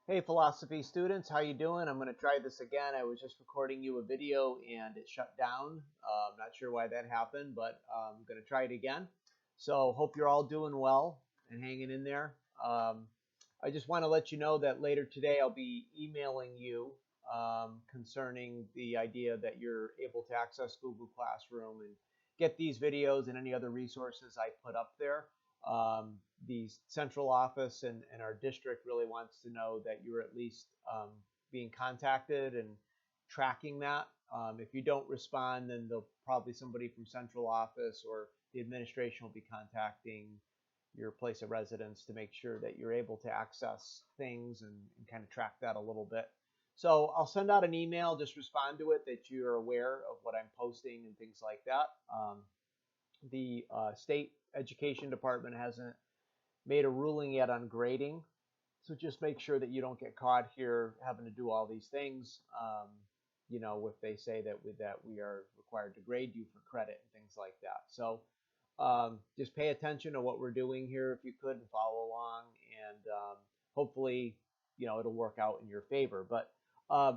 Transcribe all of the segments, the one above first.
Hey philosophy students, how you doing? I'm going to try this again. I was just recording you a video and it shut down. I'm not sure why that happened, but I'm going to try it again. So hope you're all doing well and hanging in there. I just want to let you know that later today I'll be emailing you concerning the idea that you're able to access Google Classroom and get these videos and any other resources I put up there. The central office and our district really wants to know that you're at least being contacted and tracking that. If you don't respond, then they'll probably somebody from central office or the administration will be contacting your place of residence to make sure that you're able to access things and kind of track that a little bit. So I'll send out an email, just respond to it that you're aware of what I'm posting and things like that. The state education department hasn't made a ruling yet on grading. So just make sure that you don't get caught here having to do all these things. If they say that we are required to grade you for credit and things like that. So just pay attention to what we're doing here if you could and follow along, and hopefully, it'll work out in your favor. But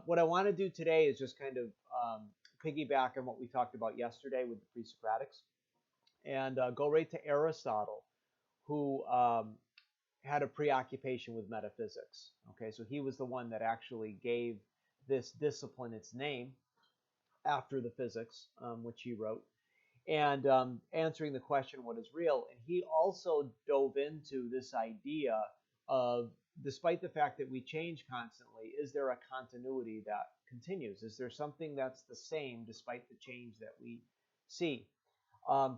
what I want to do today is just kind of piggyback on what we talked about yesterday with the pre-Socratics and go right to Aristotle, who had a preoccupation with metaphysics. Okay, so he was the one that actually gave this discipline its name after the physics, which he wrote, and answering the question, what is real? And he also dove into this idea of, despite the fact that we change constantly, is there a continuity that continues? Is there something that's the same despite the change that we see?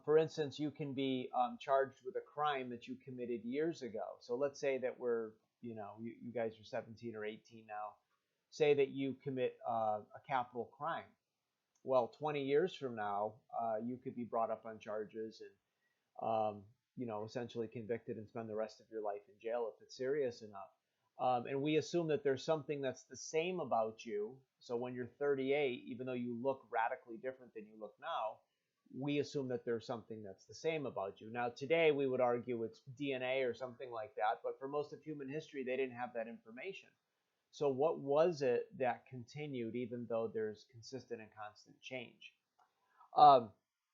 For instance, you can be charged with a crime that you committed years ago. So let's say that you guys are 17 or 18 now. Say that you commit a capital crime. Well, 20 years from now, you could be brought up on charges and, essentially convicted and spend the rest of your life in jail if it's serious enough. And we assume that there's something that's the same about you. So when you're 38, even though you look radically different than you look now, we assume that there's something that's the same about you. Now, today we would argue it's DNA or something like that, but for most of human history, they didn't have that information. So what was it that continued even though there's consistent and constant change? Um,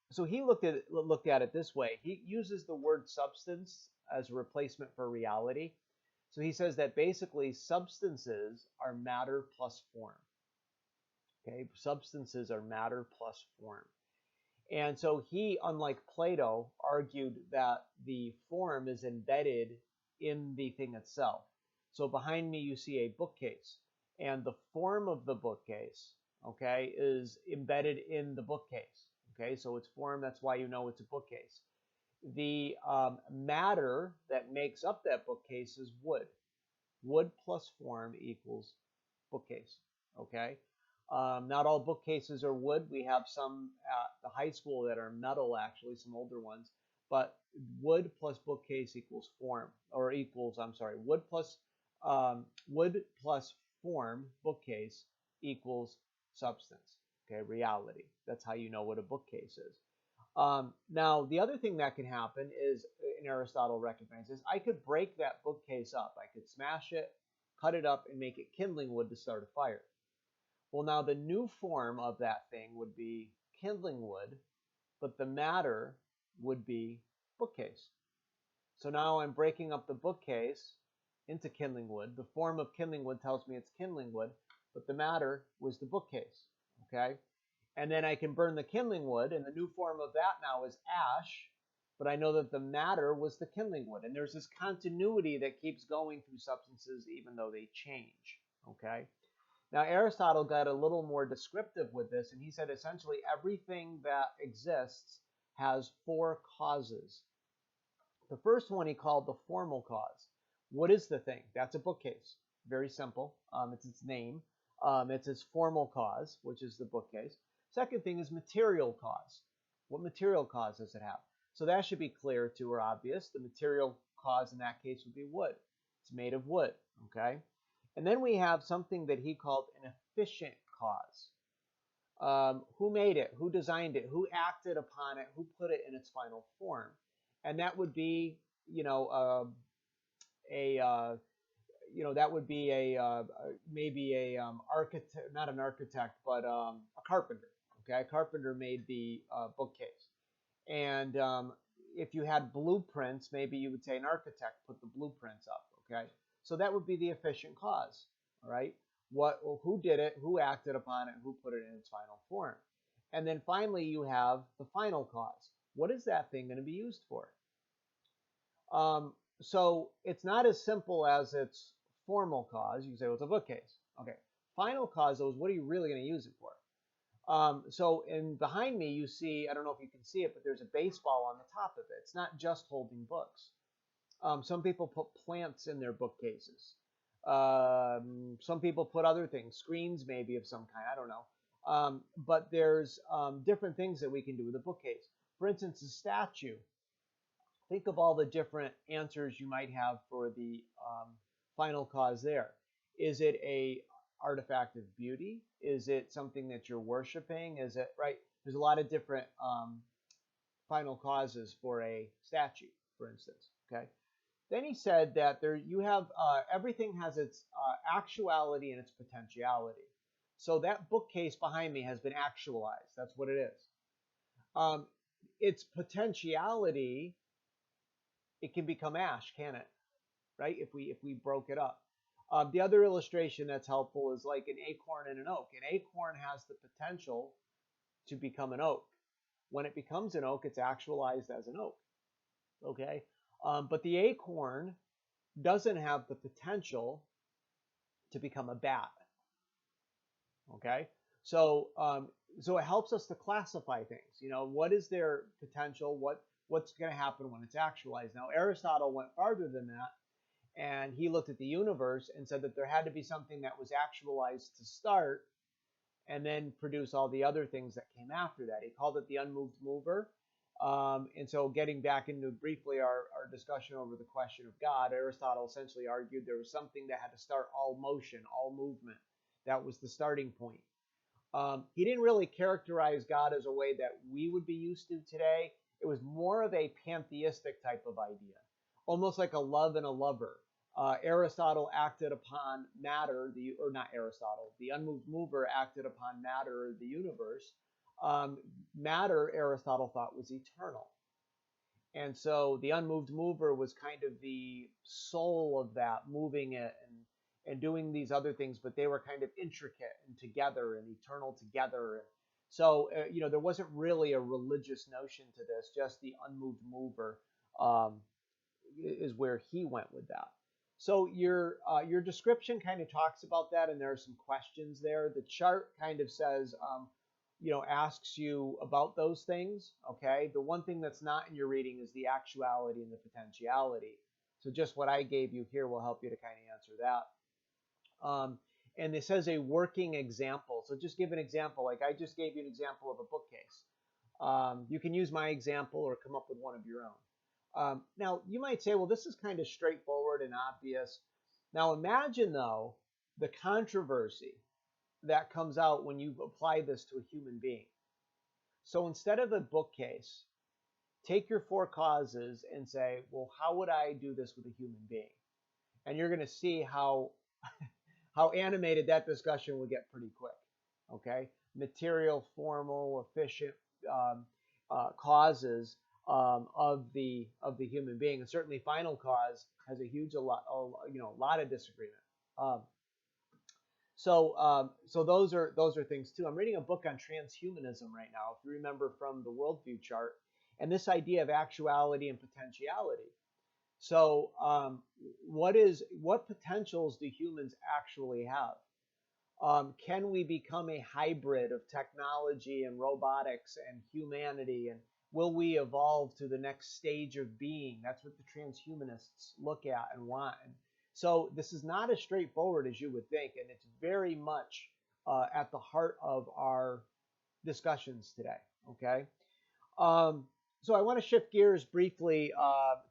so he looked at it this way. He uses the word substance as a replacement for reality. So he says that basically substances are matter plus form. Okay, substances are matter plus form. And so he, unlike Plato, argued that the form is embedded in the thing itself. So behind me, you see a bookcase, and the form of the bookcase, okay, is embedded in the bookcase. Okay, so it's form, that's why you know it's a bookcase. The matter that makes up that bookcase is wood. Wood plus form equals bookcase. Okay, not all bookcases are wood. We have some at the high school that are metal, actually, some older ones. But wood plus bookcase equals form, or equals, I'm sorry, wood plus form, bookcase, equals substance. Okay, reality. That's how you know what a bookcase is. Now, the other thing that can happen is, and Aristotle recognizes, I could break that bookcase up. I could smash it, cut it up, and make it kindling wood to start a fire. Well, now the new form of that thing would be kindling wood, but the matter would be bookcase. So now I'm breaking up the bookcase into kindling wood. The form of kindling wood tells me it's kindling wood, but the matter was the bookcase. Okay? And then I can burn the kindling wood, and the new form of that now is ash, but I know that the matter was the kindling wood. And there's this continuity that keeps going through substances even though they change. Okay? Now, Aristotle got a little more descriptive with this, and he said essentially everything that exists has four causes. The first one he called the formal cause. What is the thing? That's a bookcase. Very simple. It's its name. It's its formal cause, which is the bookcase. Second thing is material cause. What material cause does it have? So that should be clear to or obvious. The material cause in that case would be wood. It's made of wood, okay? And then we have something that he called an efficient cause. Who made it? Who designed it? Who acted upon it? Who put it in its final form? And that would be, a that would be maybe a architect, not an architect, but a carpenter. Okay, a carpenter made the bookcase, and if you had blueprints, maybe you would say an architect put the blueprints up. Okay, so that would be the efficient cause. All right, who did it, who acted upon it, who put it in its final form, and then finally you have the final cause. What is that thing going to be used for? So it's not as simple as its formal cause. You can say, well, it's a bookcase. Okay. Final cause, though, is what are you really going to use it for? So behind me, you see, I don't know if you can see it, but there's a baseball on the top of it. It's not just holding books. Some people put plants in their bookcases. Some people put other things, screens maybe of some kind. I don't know. But there's different things that we can do with a bookcase. For instance, a statue. Think of all the different answers you might have for the final cause there. Is it a artifact of beauty? Is it something that you're worshiping? Is it, right? There's a lot of different final causes for a statue, for instance. Okay. Then he said that you have everything has its actuality and its potentiality. So that bookcase behind me has been actualized. That's what it is. Its potentiality, it can become ash, can it? Right? If we broke it up. The other illustration that's helpful is like an acorn and an oak. An acorn has the potential to become an oak. When it becomes an oak, it's actualized as an oak. Okay? But the acorn doesn't have the potential to become a bat. Okay? So it helps us to classify things. What is their potential? What's going to happen when it's actualized? Now, Aristotle went farther than that, and he looked at the universe and said that there had to be something that was actualized to start and then produce all the other things that came after that. He called it the unmoved mover. And so getting back into briefly our discussion over the question of God, Aristotle essentially argued there was something that had to start all motion, all movement. That was the starting point. He didn't really characterize God as a way that we would be used to today. It was more of a pantheistic type of idea, almost like a love and a lover. Aristotle acted upon matter, not Aristotle, the unmoved mover acted upon matter, the universe. Matter, Aristotle thought, was eternal. And so the unmoved mover was kind of the soul of that, moving it and doing these other things, but they were kind of intricate and together and eternal together. So, there wasn't really a religious notion to this, just the unmoved mover is where he went with that. So your description kind of talks about that, and there are some questions there. The chart kind of says, asks you about those things, okay? The one thing that's not in your reading is the actuality and the potentiality. So just what I gave you here will help you to kind of answer that. And it says a working example. So just give an example. Like I just gave you an example of a bookcase. You can use my example or come up with one of your own. Now, you might say, well, this is kind of straightforward and obvious. Now, imagine, though, the controversy that comes out when you apply this to a human being. So instead of a bookcase, take your four causes and say, well, how would I do this with a human being? And you're going to see how animated that discussion will get pretty quick. Okay, material, formal, efficient causes of the human being, and certainly final cause has a lot of disagreement. So those are things too. I'm reading a book on transhumanism right now, if you remember from the worldview chart, and this idea of actuality and potentiality. So what potentials do humans actually have? Can we become a hybrid of technology and robotics and humanity, and will we evolve to the next stage of being? That's what the transhumanists look at and want. So this is not as straightforward as you would think, and it's very much at the heart of our discussions today, okay? So I want to shift gears briefly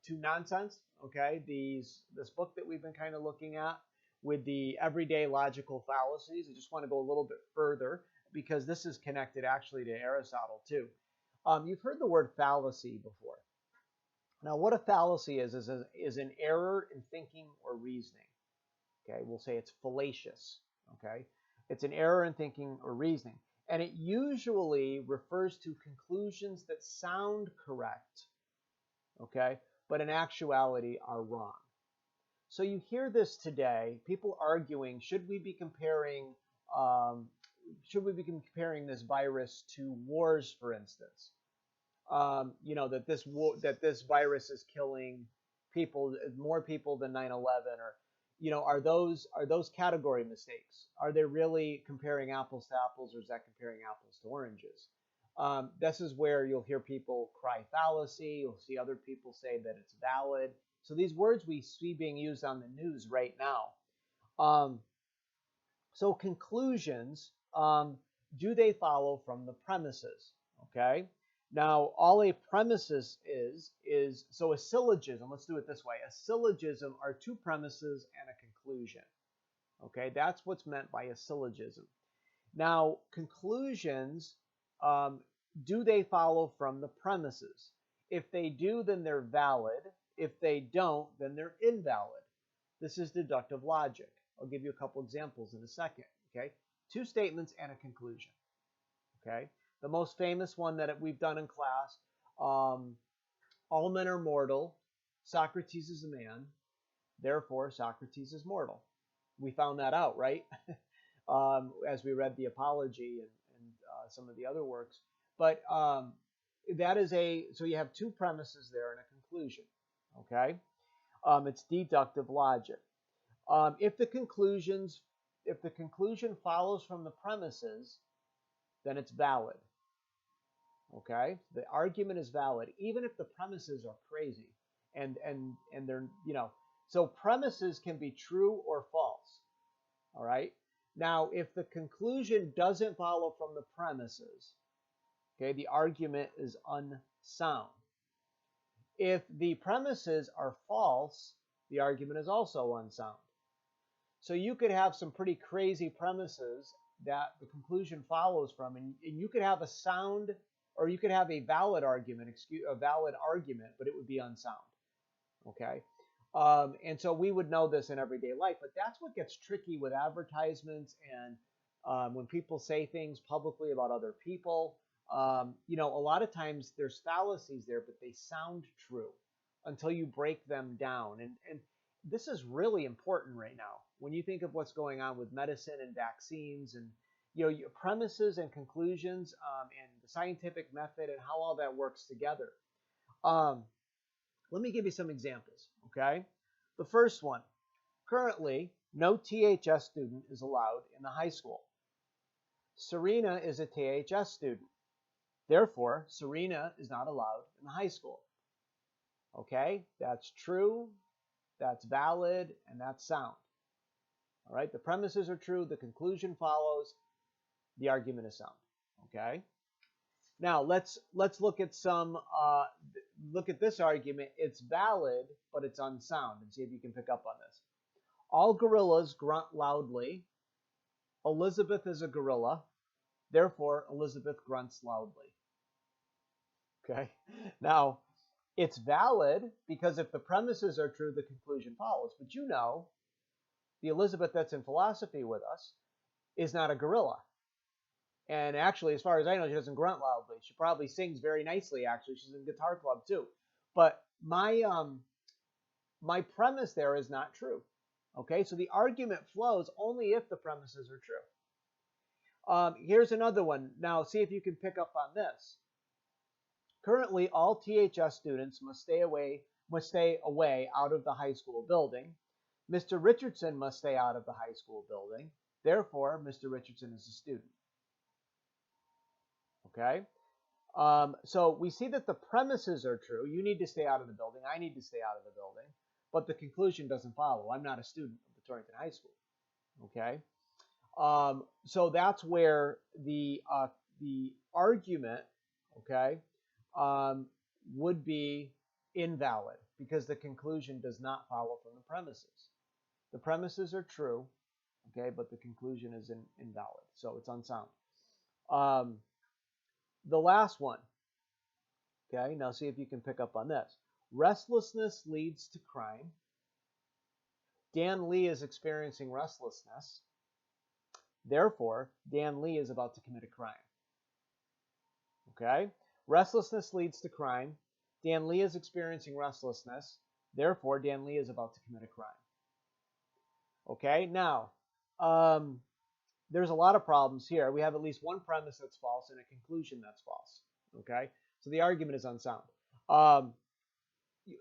to nonsense, okay? This book that we've been kind of looking at with the everyday logical fallacies. I just want to go a little bit further because this is connected actually to Aristotle too. You've heard the word fallacy before. Now, what a fallacy is an error in thinking or reasoning. Okay, we'll say it's fallacious. Okay, it's an error in thinking or reasoning, and it usually refers to conclusions that sound correct, okay, but in actuality are wrong. So you hear this today, people arguing, um, should we be comparing this virus to wars, for instance? That this virus is killing people, more people than 9/11, or are those category mistakes? Are they really comparing apples to apples, or is that comparing apples to oranges? This is where you'll hear people cry fallacy. You'll see other people say that it's valid. So these words we see being used on the news right now. Um, so conclusions, do they follow from the premises? Okay. Now, all a premises is so a syllogism. Let's do it this way. A syllogism are two premises and a conclusion. Okay, that's what's meant by a syllogism. Now, conclusions, do they follow from the premises? If they do, then they're valid. If they don't, then they're invalid. This is deductive logic. I'll give you a couple examples in a second. Okay, two statements and a conclusion. Okay, the most famous one that we've done in class: all men are mortal. Socrates is a man. Therefore, Socrates is mortal. We found that out, right? As we read the Apology and some of the other works. But so you have two premises there and a conclusion. Okay, it's deductive logic. If the conclusion follows from the premises, then it's valid. Okay, the argument is valid, even if the premises are crazy and they're So premises can be true or false. All right. Now, if the conclusion doesn't follow from the premises, okay, the argument is unsound. If the premises are false, the argument is also unsound. So you could have some pretty crazy premises that the conclusion follows from, and you could have a sound, or you could have a valid argument, but it would be unsound. Okay. And so we would know this in everyday life, but that's what gets tricky with advertisements and when people say things publicly about other people. A lot of times there's fallacies there, but they sound true until you break them down. And this is really important right now when you think of what's going on with medicine and vaccines and your premises and conclusions and the scientific method and how all that works together. Let me give you some examples, okay? The first one, currently, no THS student is allowed in the high school. Serena is a THS student. Therefore, Serena is not allowed in the high school. Okay, that's true, that's valid, and that's sound. All right, the premises are true, the conclusion follows, the argument is sound. Okay? Now, let's look at look at this argument. It's valid, but it's unsound, and see if you can pick up on this. All gorillas grunt loudly. Elizabeth is a gorilla. Therefore, Elizabeth grunts loudly. Okay? Now, it's valid because if the premises are true, the conclusion follows. But the Elizabeth that's in philosophy with us is not a gorilla. And actually, as far as I know, she doesn't grunt loudly. She probably sings very nicely, actually. She's in guitar club, too. But my premise there is not true. Okay, so the argument flows only if the premises are true. Here's another one. Now, see if you can pick up on this. Currently, all THS students must stay away out of the high school building. Mr. Richardson must stay out of the high school building. Therefore, Mr. Richardson is a student. Okay? So we see that the premises are true. You need to stay out of the building. I need to stay out of the building. But the conclusion doesn't follow. I'm not a student of the Torrington High School. Okay? So that's where the argument, okay, would be invalid because the conclusion does not follow from the premises. The premises are true, okay, but the conclusion is invalid. So it's unsound. The last one, okay, now see if you can pick up on this. Restlessness leads to crime. Dan Lee is experiencing restlessness. Therefore, Dan Lee is about to commit a crime. Okay? Restlessness leads to crime. Dan Lee is experiencing restlessness. Therefore, Dan Lee is about to commit a crime. Okay? Now, there's a lot of problems here. We have at least one premise that's false and a conclusion that's false. Okay? So the argument is unsound.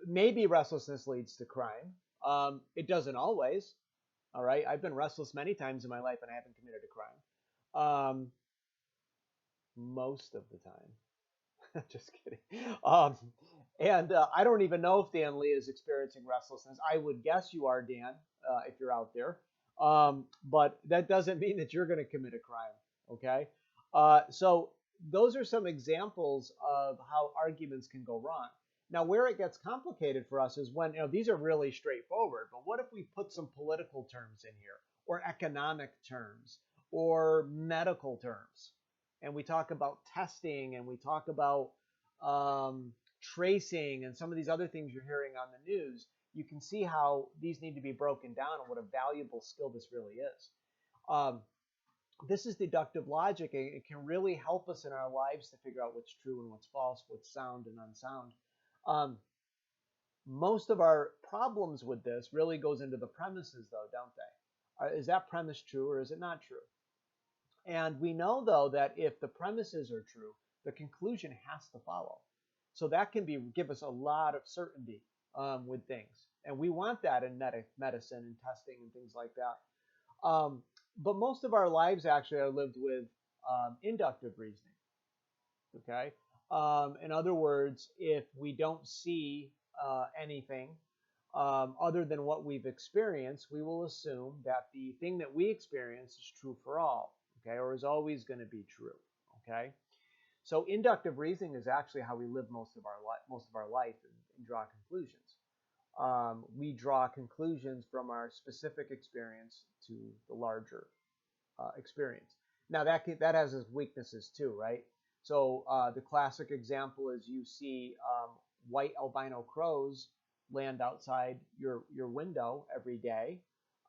Maybe restlessness leads to crime. It doesn't always. All right? I've been restless many times in my life and I haven't committed a crime. Most of the time. Just kidding. I don't even know if Dan Lee is experiencing restlessness. I would guess you are, Dan, if you're out there. But that doesn't mean that you're going to commit a crime. Okay? So those are some examples of how arguments can go wrong. Now, where it gets complicated for us is when, these are really straightforward, but what if we put some political terms in here, or economic terms, or medical terms? And we talk about testing, and we talk about tracing, and some of these other things you're hearing on the news. You can see how these need to be broken down and what a valuable skill this really is. This is deductive logic. It can really help us in our lives to figure out what's true and what's false, what's sound and unsound. Most of our problems with this really goes into the premises, though, don't they? Is that premise true or is it not true? And we know, though, that if the premises are true, the conclusion has to follow. So that can give us a lot of certainty with things. And we want that in medicine and testing and things like that. But most of our lives actually are lived with inductive reasoning. Okay? In other words, if we don't see anything other than what we've experienced, we will assume that the thing that we experience is true for all, okay, or is always going to be true, okay? So inductive reasoning is actually how we live most of our life and draw conclusions. We draw conclusions from our specific experience to the larger experience. Now that has its weaknesses too, right? So the classic example is you see white albino crows land outside your window every day.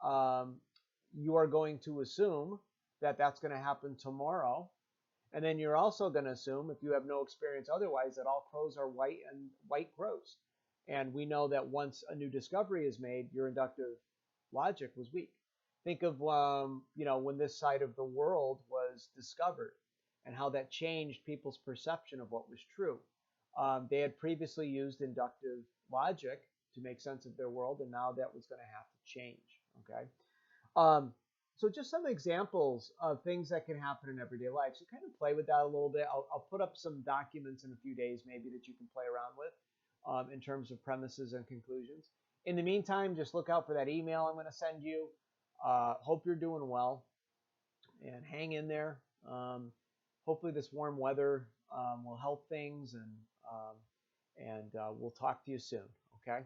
You are going to assume that that's going to happen tomorrow. And then you're also going to assume, if you have no experience otherwise, that all crows are white and white crows. And we know that once a new discovery is made, your inductive logic was weak. Think of when this side of the world was discovered and how that changed people's perception of what was true. They had previously used inductive logic to make sense of their world, and now that was going to have to change. Okay. So just some examples of things that can happen in everyday life. So kind of play with that a little bit. I'll put up some documents in a few days maybe that you can play around with in terms of premises and conclusions. In the meantime, just look out for that email I'm going to send you. Hope you're doing well and hang in there. Hopefully this warm weather will help things, and we'll talk to you soon, okay?